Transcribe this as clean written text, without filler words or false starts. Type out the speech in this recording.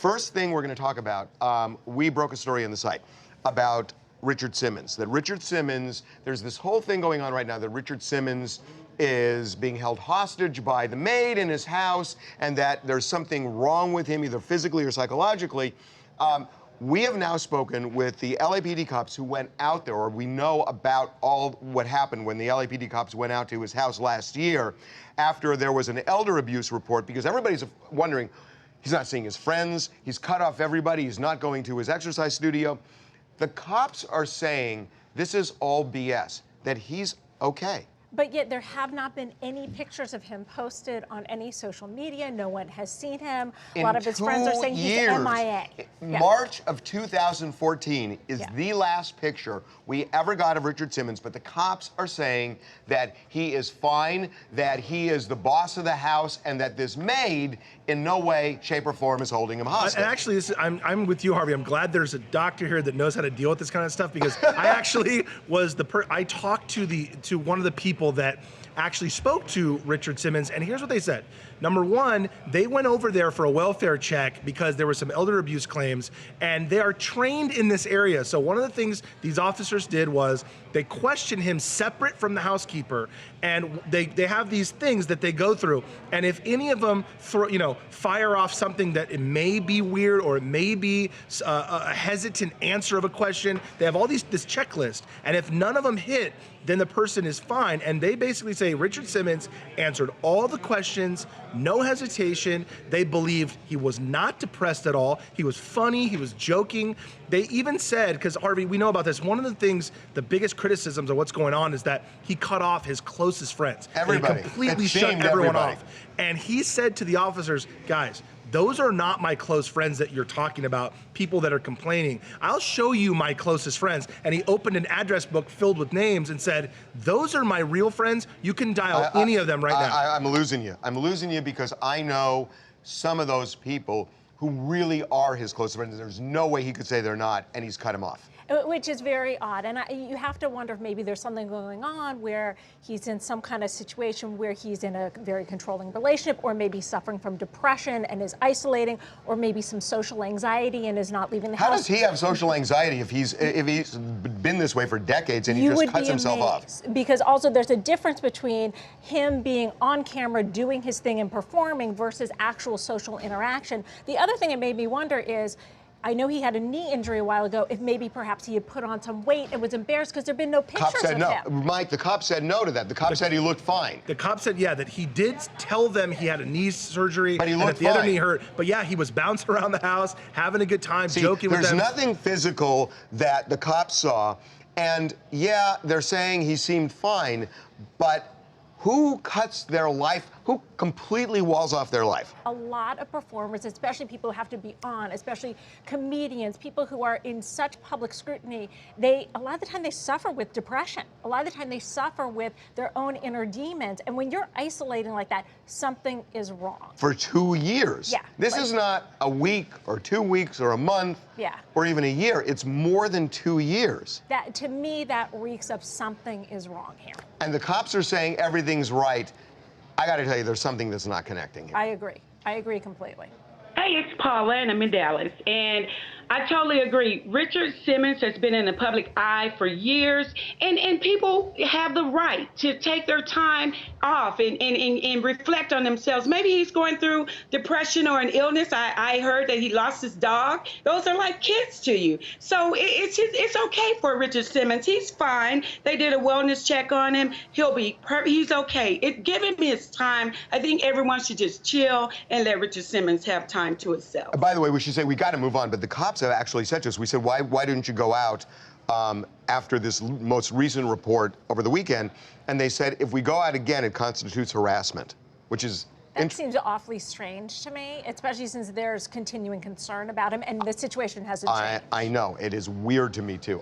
First thing we're going to talk about, we broke a story on the site about Richard Simmons. That Richard Simmons, there's this whole thing going on right now that Richard Simmons is being held hostage by the maid in his house, and that there's something wrong with him, either physically or psychologically. We have now spoken with the LAPD cops who went out there, or we know about all what happened when the LAPD cops went out to his house last year after there was an elder abuse report, because everybody's wondering, he's not seeing his friends, he's cut off everybody, he's not going to his exercise studio. The cops are saying this is all BS, that he's okay. But yet there have not been any pictures of him posted on any social media. No one has seen him. A lot of his friends are saying he's MIA. March of 2014 is the last picture we ever got of Richard Simmons, but the cops are saying that he is fine, that he is the boss of the house, and that this maid in no way, shape, or form is holding him hostage. And actually, I'm with you, Harvey. I'm glad there's a doctor here that knows how to deal with this kind of stuff, because I actually was I talked to one of the people that actually spoke to Richard Simmons, and here's what they said. Number one, they went over there for a welfare check because there were some elder abuse claims, and they are trained in this area. So one of the things these officers did was they questioned him separate from the housekeeper, and they have these things that they go through, and if any of them fire off something that it may be weird or it may be a hesitant answer of a question, they have this checklist, and if none of them hit, then the person is fine. And they basically say Richard Simmons answered all the questions, no hesitation. They believed he was not depressed at all. He was funny, he was joking. They even said, because Harvey, we know about this, one of the things, the biggest criticisms of what's going on is that he cut off his closest friends. Everybody. And he completely shut everyone off. And he said to the officers, guys, those are not my close friends that you're talking about, people that are complaining. I'll show you my closest friends. And he opened an address book filled with names and said, those are my real friends. You can dial any of them right now. I'm losing you. I'm losing you because I know some of those people who really are his close friends. There's no way he could say they're not, and he's cut them off. Which is very odd, and you have to wonder if maybe there's something going on where he's in some kind of situation where he's in a very controlling relationship, or maybe suffering from depression and is isolating, or maybe some social anxiety and is not leaving the house. How does he have social anxiety if he's been this way for decades and he just cuts himself off? Because also there's a difference between him being on camera doing his thing and performing versus actual social interaction. The other thing it made me wonder is, I know he had a knee injury a while ago, if maybe perhaps he had put on some weight and was embarrassed because there've been no pictures of him. Mike, the cop said no to that. The cop said he looked fine. The cop said, yeah, that he did tell them he had a knee surgery, but he looked and that the other knee hurt. But yeah, he was bouncing around the house, having a good time, joking with them. There's nothing physical that the cops saw, and yeah, they're saying he seemed fine, but who cuts their life? Who completely walls off their life? A lot of performers, especially people who have to be on, especially comedians, people who are in such public scrutiny, a lot of the time they suffer with depression. A lot of the time they suffer with their own inner demons. And when you're isolating like that, something is wrong. For 2 years. Yeah. This is not a week or 2 weeks or a month or even a year. It's more than 2 years. To me, that reeks of something is wrong here. And the cops are saying everything's right. I got to tell you, there's something that's not connecting here. I agree. I agree completely. Hey, it's Paula, and I'm in Dallas. And I totally agree. Richard Simmons has been in the public eye for years, and people have the right to take their time off and reflect on themselves. Maybe he's going through depression or an illness. I heard that he lost his dog. Those are like kids to you. So it's okay for Richard Simmons. He's fine. They did a wellness check on him. He's okay. Give him his time. I think everyone should just chill and let Richard Simmons have time to himself. By the way, we should say we got to move on, but the cops have actually said to us, we said, why didn't you go out after this most recent report over the weekend? And they said, if we go out again, it constitutes harassment, which is... That seems awfully strange to me, especially since there's continuing concern about him and the situation hasn't changed. I know. It is weird to me, too.